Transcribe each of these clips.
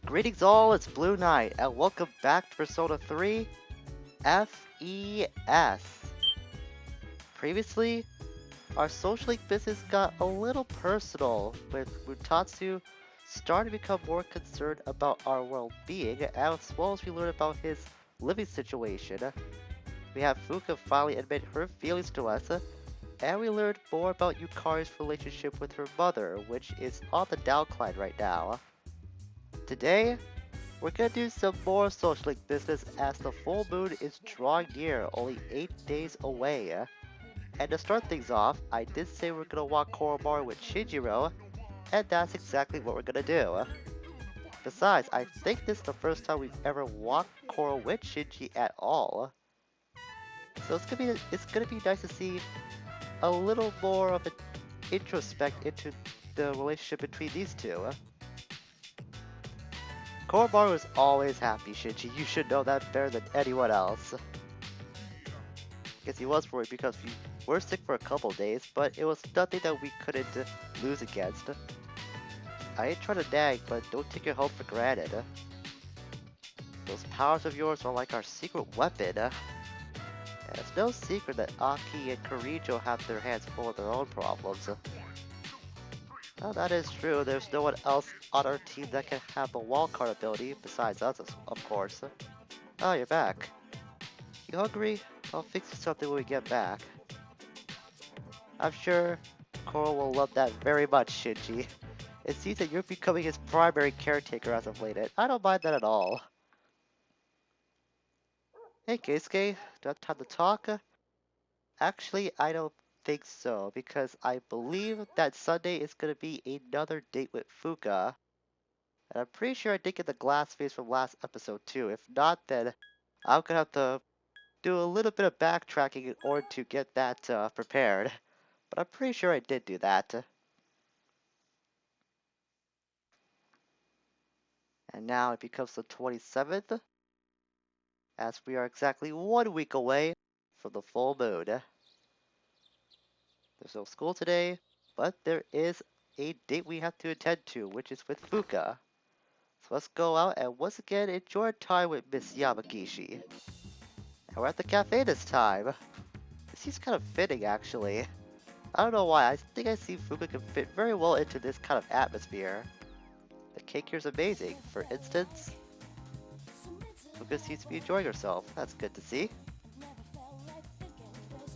Greetings all, it's Blue Knight, and welcome back to Persona 3 FES. Previously, our social link business got a little personal, with Mutatsu starting to become more concerned about our well-being, as well as we learn about his living situation. We have Fuuka finally admit her feelings to us, and we learned more about Yukari's relationship with her mother, which is on the downcline right now. Today, we're gonna do some more social link business as the full moon is drawing near, only 8 days away. And to start things off, I did say we're gonna walk Koromaru with Shinjiro, and that's exactly what we're gonna do. Besides, I think this is the first time we've ever walked Koro with Shinji at all. So it's gonna be nice to see a little more of an introspect into the relationship between these two. Koromaru is always happy, Shinji. You should know that better than anyone else. Guess he was worried because we were sick for a couple days, but it was nothing that we couldn't lose against. I ain't trying to nag, but don't take your health for granted. Those powers of yours are like our secret weapon. And it's no secret that Aki and Kirijo have their hands full of their own problems. Well, that is true. There's no one else on our team that can have the wall card ability, besides us, of course. Oh, you're back. You hungry? I'll fix you something when we get back. I'm sure Koro will love that very much, Shinji. It seems that you're becoming his primary caretaker as of late, and I don't mind that at all. Hey, Keisuke, do I have time to talk? Actually, I don't think so, because I believe that Sunday is going to be another date with Fuuka. And I'm pretty sure I did get the glass face from last episode too. If not, then I'm going to have to do a little bit of backtracking in order to get that prepared. But I'm pretty sure I did do that. And now it becomes the 27th, as we are exactly 1 week away from the full moon. There's no school today, but there is a date we have to attend to, which is with Fuuka. So let's go out and once again enjoy our time with Miss Yamagishi. And we're at the cafe this time. This seems kind of fitting, actually. I don't know why, I think I see Fuuka can fit very well into this kind of atmosphere. The cake here is amazing. For instance, Fuuka seems to be enjoying herself. That's good to see.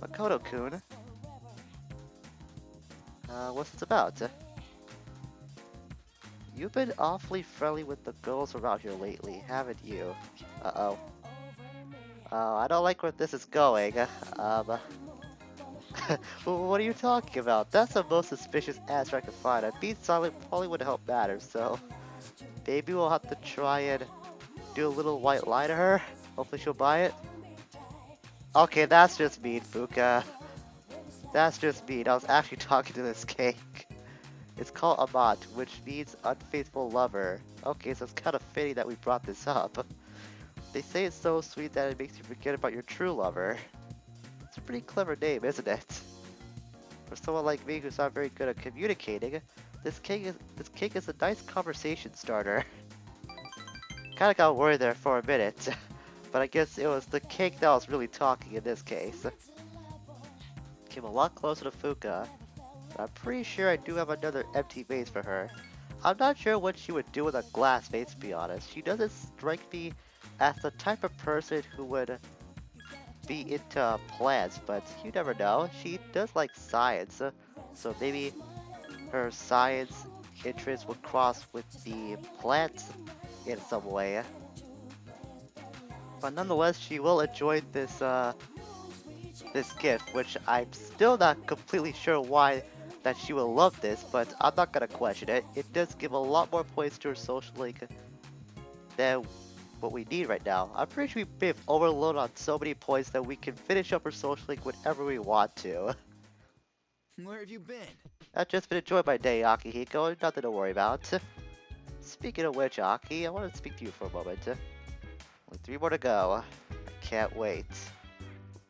Makoto-kun. What's this about? You've been awfully friendly with the girls around here lately, haven't you? Uh-oh. I don't like where this is going. What are you talking about? That's the most suspicious answer I could find. And being silent probably wouldn't help matters, so maybe we'll have to try and do a little white lie to her. Hopefully she'll buy it. Okay, that's just mean, Fuuka. That's just mean. I was actually talking to this cake. It's called Amat, which means unfaithful lover. Okay, so it's kind of fitting that we brought this up. They say it's so sweet that it makes you forget about your true lover. It's a pretty clever name, isn't it? For someone like me who's not very good at communicating, this cake is a nice conversation starter. Kinda got worried there for a minute, but I guess it was the cake that was really talking in this case. Came a lot closer to Fuuka, but I'm pretty sure I do have another empty vase for her. I'm not sure what she would do with a glass vase, to be honest. She doesn't strike me as the type of person who would be into plants, but you never know. She does like science, so maybe her science interest would cross with the plants in some way. But nonetheless, she will enjoy this gift, which I'm still not completely sure why that she will love this, but I'm not gonna question it. It does give a lot more points to her social link than what we need right now. I'm pretty sure we've overloaded on so many points that we can finish up our social link whenever we want to. Where have you been? I've just been enjoying my day, Akihiko. Nothing to worry about. Speaking of which, Aki, I want to speak to you for a moment. Only 3 more to go. I can't wait.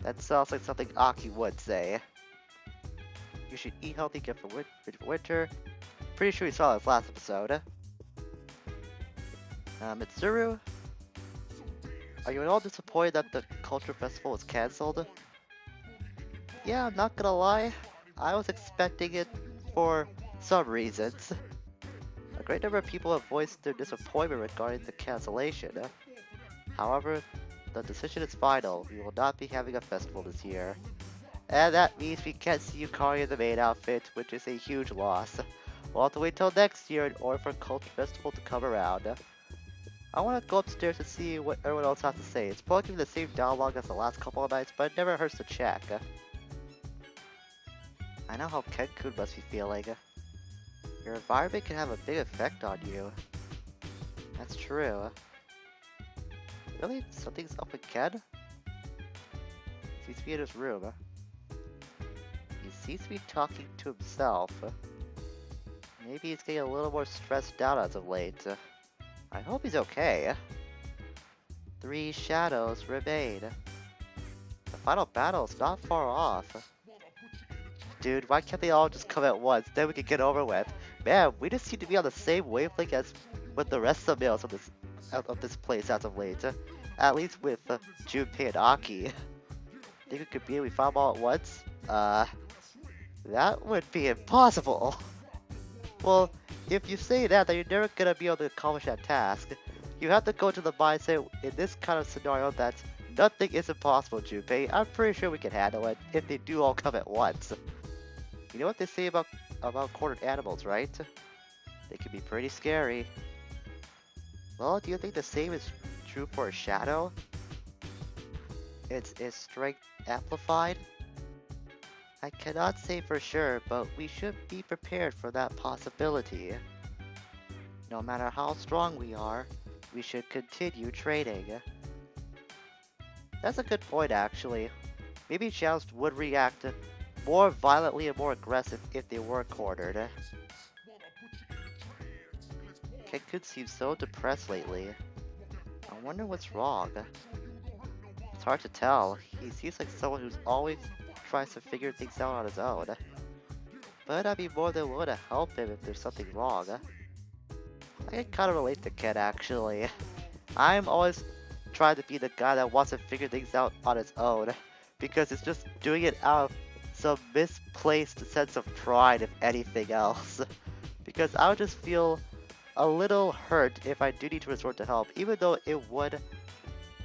That sounds like something Aki would say. You should eat healthy, get for winter. Pretty sure we saw this last episode. Mitsuru, are you at all disappointed that the Culture Festival was cancelled? Yeah, I'm not gonna lie. I was expecting it for some reasons. A great number of people have voiced their disappointment regarding the cancellation. However, the decision is final. We will not be having a festival this year. And that means we can't see Yukari in the main outfit, which is a huge loss. We'll have to wait till next year in order for Culture Festival to come around. I want to go upstairs to see what everyone else has to say. It's probably gonna be the same dialogue as the last couple of nights, but it never hurts to check. I know how Ken-kun must be feeling. Your environment can have a big effect on you. That's true. Really? Something's up with Ken? Seems to be in his room. He seems to be talking to himself. Maybe he's getting a little more stressed out as of late. I hope he's okay. 3 shadows remain. The final battle is not far off. Dude, why can't they all just come at once? Then we can get over with. Man, we just seem to be on the same wavelength as with the rest of the males of this place as of late. At least with Junpei and Aki. Think it could be we find them all at once? That would be impossible. Well, if you say that, then you're never gonna be able to accomplish that task. You have to go to the mindset in this kind of scenario that nothing is impossible, Junpei. I'm pretty sure we can handle it if they do all come at once. You know what they say about cornered animals, right? They can be pretty scary. Well, do you think the same is true for a shadow? Is strength amplified? I cannot say for sure, but we should be prepared for that possibility. No matter how strong we are, we should continue training. That's a good point, actually. Maybe shadows would react more violently and more aggressive if they were cornered. Ken-kun seems so depressed lately. I wonder what's wrong. It's hard to tell. He seems like someone who's always tries to figure things out on his own. But I'd be more than willing to help him if there's something wrong. I can kind of relate to Ken, actually. I'm always trying to be the guy that wants to figure things out on his own, because it's just doing it out of some misplaced sense of pride, if anything else. Because I would just feel a little hurt if I do need to resort to help, even though it would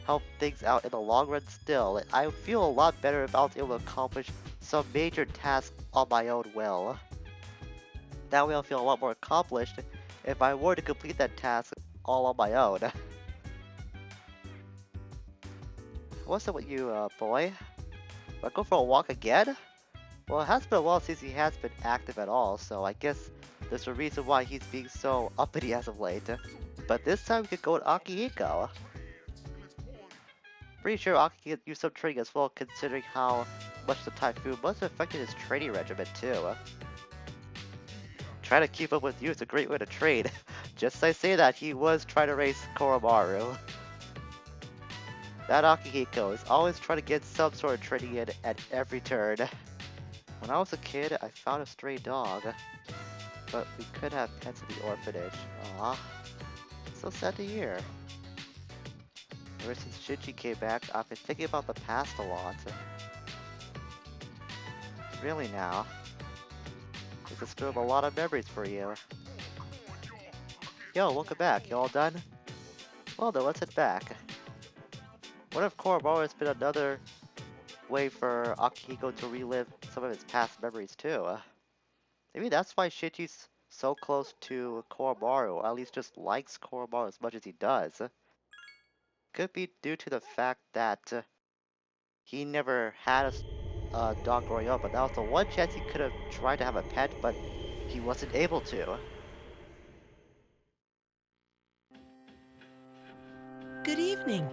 help things out in the long run still. I feel a lot better if I was able to accomplish some major task on my own will. That way I'll feel a lot more accomplished if I were to complete that task all on my own. What's up with you, boy? Will I go for a walk again? Well, it has been a while since he has been active at all, so I guess there's a reason why he's being so uppity as of late. But this time we could go with Akihiko. Pretty sure Aki can use some training as well, considering how much the typhoon must have affected his training regimen too. Trying to keep up with you is a great way to train. Just as I say that, he was trying to race Koromaru. That Akihiko is always trying to get some sort of training in at every turn. When I was a kid, I found a stray dog, but we could have pets at the orphanage. Aw, so sad to hear. Ever since Shinji came back, I've been thinking about the past a lot. Really now. It's disturbed a lot of memories for you. Yo, welcome back. You all done? Well then, let's head back. What if Koromaru has been another way for Akihiko to relive some of his past memories too? Maybe that's why Shinji's so close to Koromaru, or at least just likes Koromaru as much as he does. Could be due to the fact that he never had a dog growing up, but that was the one chance he could have tried to have a pet, but he wasn't able to. Good evening.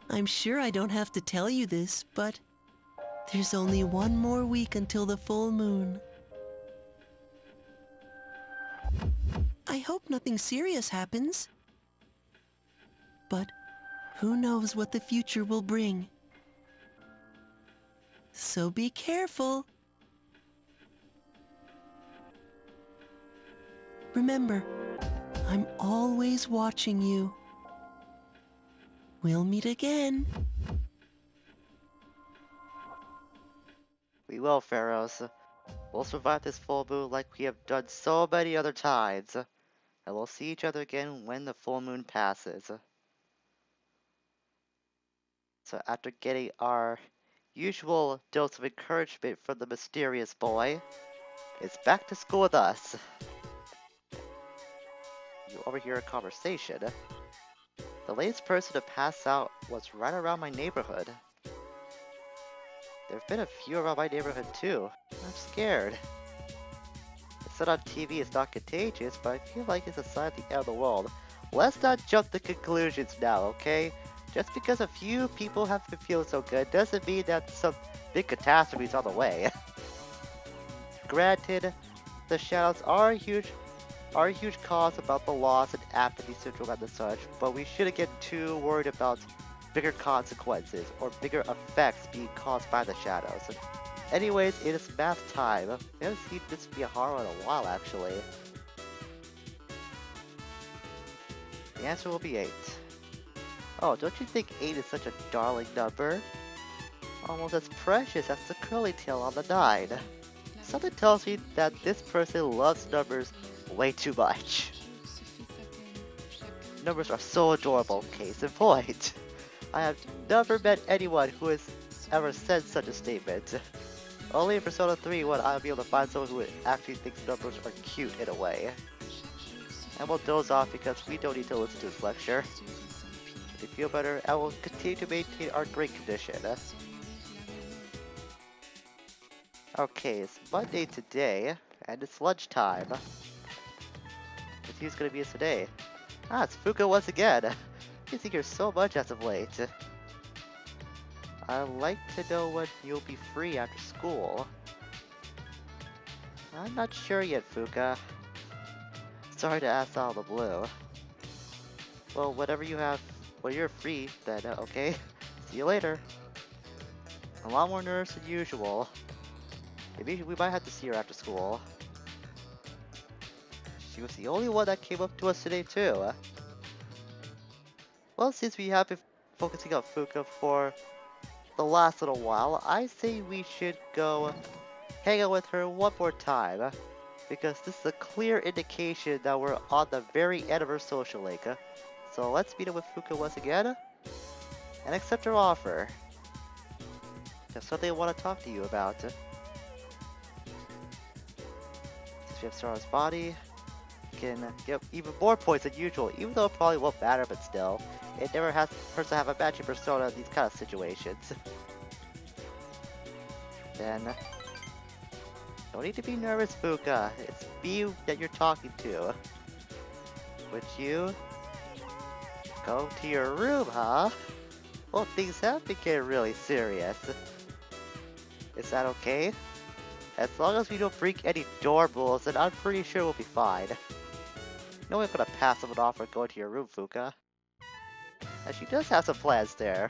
I'm sure I don't have to tell you this, but there's only one more week until the full moon. I hope nothing serious happens. But who knows what the future will bring? So be careful. Remember, I'm always watching you. We'll meet again. We will, Pharaohs. We'll survive this full moon like we have done so many other times. And we'll see each other again when the full moon passes. So after getting our usual dose of encouragement from the mysterious boy, it's back to school with us. You overhear a conversation. The latest person to pass out was right around my neighborhood. There have been a few around my neighborhood too. I'm scared. It said on TV it's not contagious, but I feel like it's a sign of the end of the world. Let's not jump to conclusions now, okay? Just because a few people have been feeling so good doesn't mean that some big catastrophe is on the way. Granted, the shadows are a huge cause about the loss and apathy syndrome and the such, but we shouldn't get too worried about bigger consequences or bigger effects being caused by the shadows. Anyways, it is math time. We haven't seen this be a horror in a while, actually. The answer will be 8. Oh, don't you think 8 is such a darling number? Almost as precious as the curly tail on the 9. Something tells me that this person loves numbers way too much. Numbers are so adorable, case in point. I have never met anyone who has ever said such a statement. Only in Persona 3 would I be able to find someone who actually thinks numbers are cute in a way. And we'll doze off because we don't need to listen to this lecture. To feel better, I will continue to maintain our great condition. Okay, it's Monday today, and it's lunchtime. Let's see who's gonna be us today. Ah, it's Fuuka once again. He's here so much as of late. I'd like to know when you'll be free after school. I'm not sure yet, Fuuka. Sorry to ask out of the blue. Well, whatever you have, when you're free, then okay. See you later. A lot more nerves than usual. Maybe we might have to see her after school. She was the only one that came up to us today too. Well, since we have been focusing on Fuuka for the last little while, I say we should go hang out with her one more time. Because this is a clear indication that we're on the very end of her social link. So let's meet up with Fuuka once again and accept her offer. There's something I want to talk to you about. Since we have Sara's body, we can get even more points than usual, even though it probably won't matter, but still. It never hurts to have a matching persona in these kind of situations. Then, don't need to be nervous, Fuuka. It's me that you're talking to. Would you go to your room, huh? Well, things have been getting really serious. Is that okay? As long as we don't break any doorbells, then I'm pretty sure we'll be fine. No one's gonna pass up an offer going to your room, Fuuka. And she does have some plans there.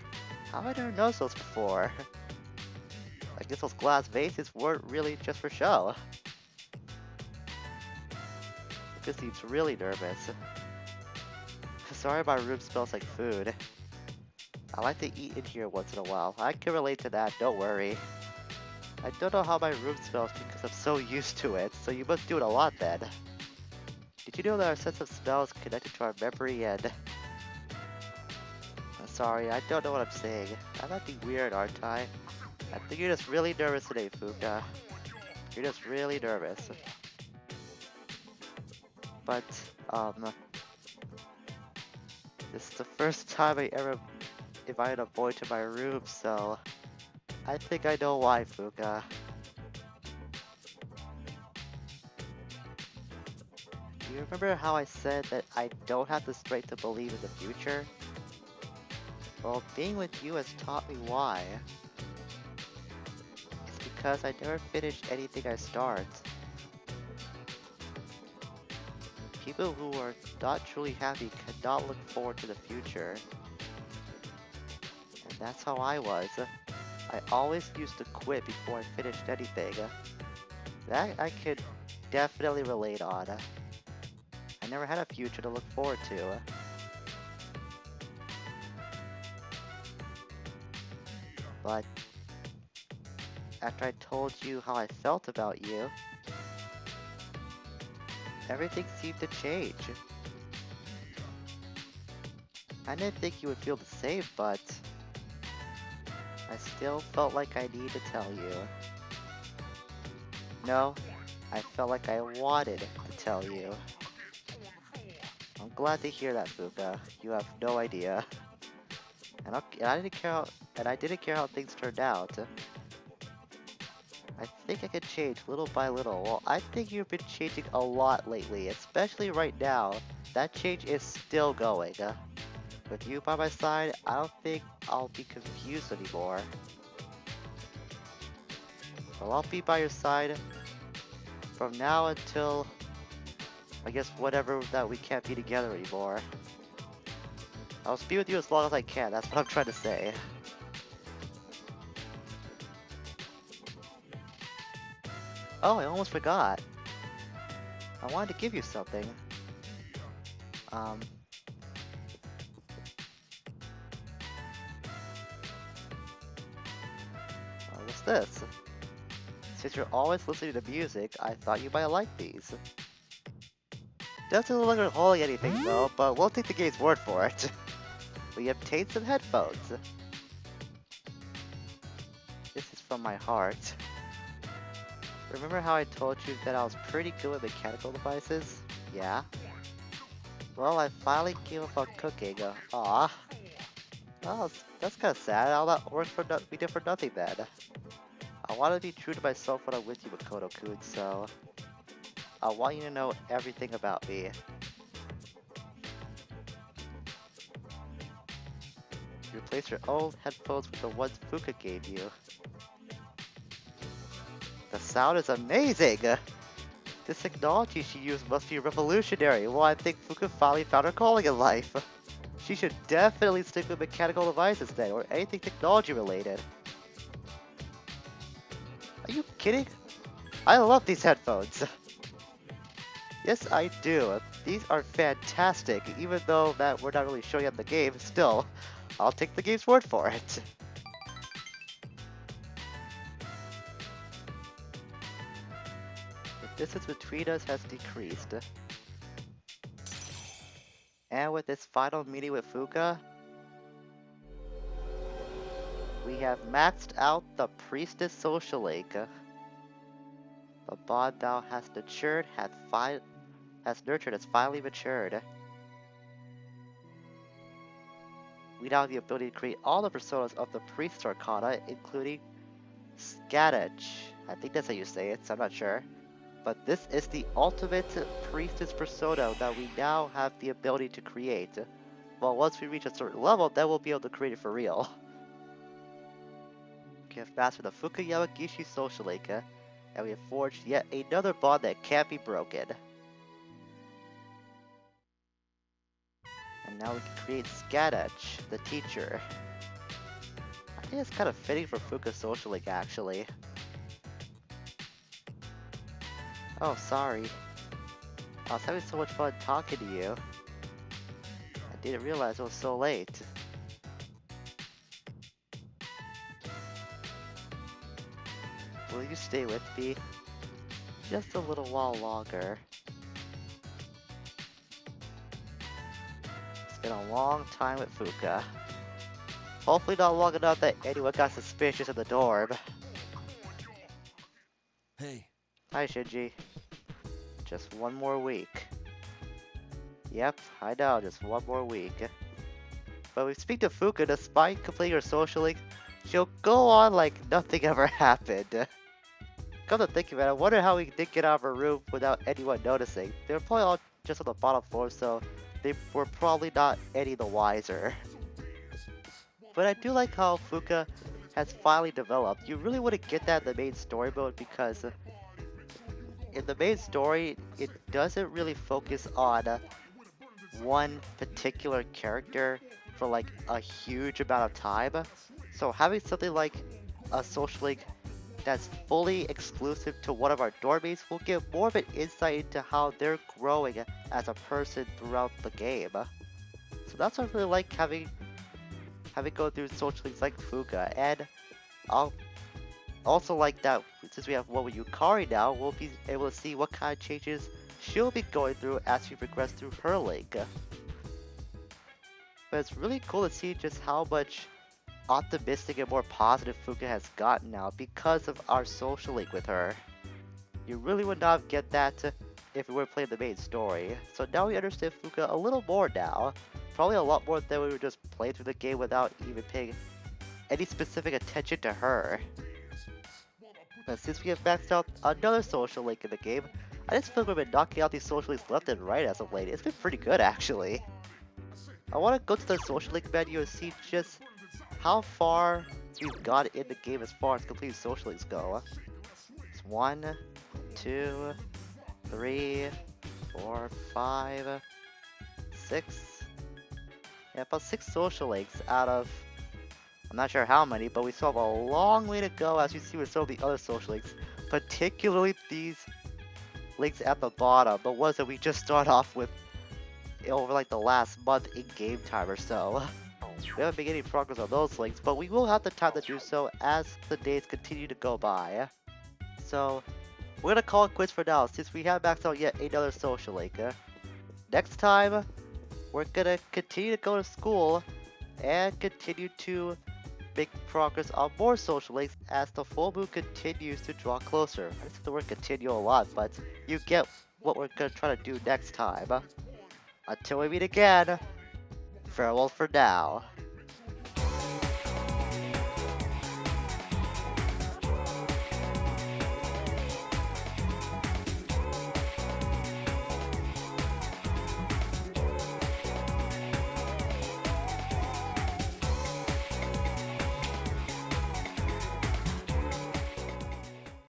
How have I never noticed those before? I guess those glass vases weren't really just for show. Fuuka seems really nervous. Sorry my room smells like food. I like to eat in here once in a while. I can relate to that, don't worry. I don't know how my room smells because I'm so used to it, so you must do it a lot then. Did you know that our sense of smell is connected to our memory and... I'm sorry, I don't know what I'm saying. I'm acting weird, aren't I? I think you're just really nervous today, Fuuka. You're just really nervous. But, this is the first time I ever invited a boy to my room, so... I think I know why, Fuuka. Do you remember how I said that I don't have the strength to believe in the future? Well, being with you has taught me why. It's because I never finish anything I start. People who are not truly happy cannot look forward to the future. And that's how I was. I always used to quit before I finished anything. That I could definitely relate on. I never had a future to look forward to. But after I told you how I felt about you, everything seemed to change. I didn't think you would feel the same, but I still felt like I needed to tell you. No, I felt like I wanted to tell you. I'm glad to hear that, Fuuka. You have no idea. And I didn't care how things turned out. I think I can change little by little. Well, I think you've been changing a lot lately, especially right now. That change is still going. With you by my side, I don't think I'll be confused anymore. Well, I'll be by your side from now until, I guess, whatever that we can't be together anymore. I'll be with you as long as I can, that's what I'm trying to say. Oh, I almost forgot. I wanted to give you something. What's this? Since you're always listening to music, I thought you might like these. Doesn't look like we're holding anything though, but we'll take the game's word for it. We obtained some headphones. This is from my heart. Remember how I told you that I was pretty good with mechanical devices? Yeah? Well, I finally gave up on cooking. Aw. Oh, that's kinda sad. All that work we did for nothing then. I want to be true to myself when I'm with you, Makoto-kun, so I want you to know everything about me. You replace your old headphones with the ones Fuuka gave you. The sound is amazing! This technology she used must be revolutionary. Well, I think Fuuka finally found her calling in life. She should definitely stick with mechanical devices then, or anything technology related. Are you kidding? I love these headphones. Yes, I do. These are fantastic, even though that we're not really showing up the game. Still, I'll take the game's word for it. The distance between us has decreased. And with this final meeting with Fuuka, we have maxed out the Priestess Social Link. The bond thou hast nurtured has finally matured. We now have the ability to create all the personas of the Priest Arcana, including Skadich. I think that's how you say it, so I'm not sure. But this is the ultimate Priestess persona that we now have the ability to create. Well, once we reach a certain level, then we'll be able to create it for real. We have mastered the Fuuka Yamagishi Social Link, and we have forged yet another bond that can't be broken. And now we can create Skadich, the teacher. I think it's kind of fitting for Fuuka Social Link, actually. Oh, sorry. I was having so much fun talking to you. I didn't realize it was so late. Will you stay with me? Just a little while longer. It's been a long time with Fuuka. Hopefully not long enough that anyone got suspicious in the dorm. Hey. Hi, Shinji. Just one more week. Yep, I know, just one more week. But we speak to Fuuka, despite completing her social link, she'll go on like nothing ever happened. Come to think of it, I wonder how we did get out of her room without anyone noticing. They were probably all just on the bottom floor, so they were probably not any the wiser. But I do like how Fuuka has finally developed. You really wouldn't get that in the main story mode because in the main story, it doesn't really focus on one particular character for like a huge amount of time. So having something like a social link that's fully exclusive to one of our dormmates, we'll get more of an insight into how they're growing as a person throughout the game. So that's what I really like having go through social links like Fuuka, and I'll also like that since we have one with Yukari now, we'll be able to see what kind of changes she'll be going through as we progress through her link. But it's really cool to see just how much optimistic and more positive Fuuka has gotten now because of our social link with her. You really would not get that if we were playing the main story. So now we understand Fuuka a little more now. Probably a lot more than we were just playing through the game without even paying any specific attention to her. But since we have maxed out another social link in the game, I just feel like we've been knocking out these social links left and right as of late. It's been pretty good actually. I want to go to the social link menu and see just how far we've got in the game as far as complete social links go. It's 1, 2, 3, 4, 5, 6. Yeah, about 6 social links out of, I'm not sure how many, but we still have a long way to go as you see with some of the other social links. Particularly these links at the bottom, the ones that we just start off with over like the last month in game time or so. We haven't been getting progress on those links, but we will have the time to do so as the days continue to go by. So, we're gonna call it quits for now since we haven't maxed out yet another social link. Next time, we're gonna continue to go to school and continue to make progress on more social links as the full moon continues to draw closer. I said the word continue a lot, but you get what we're gonna try to do next time. Until we meet again, farewell for now.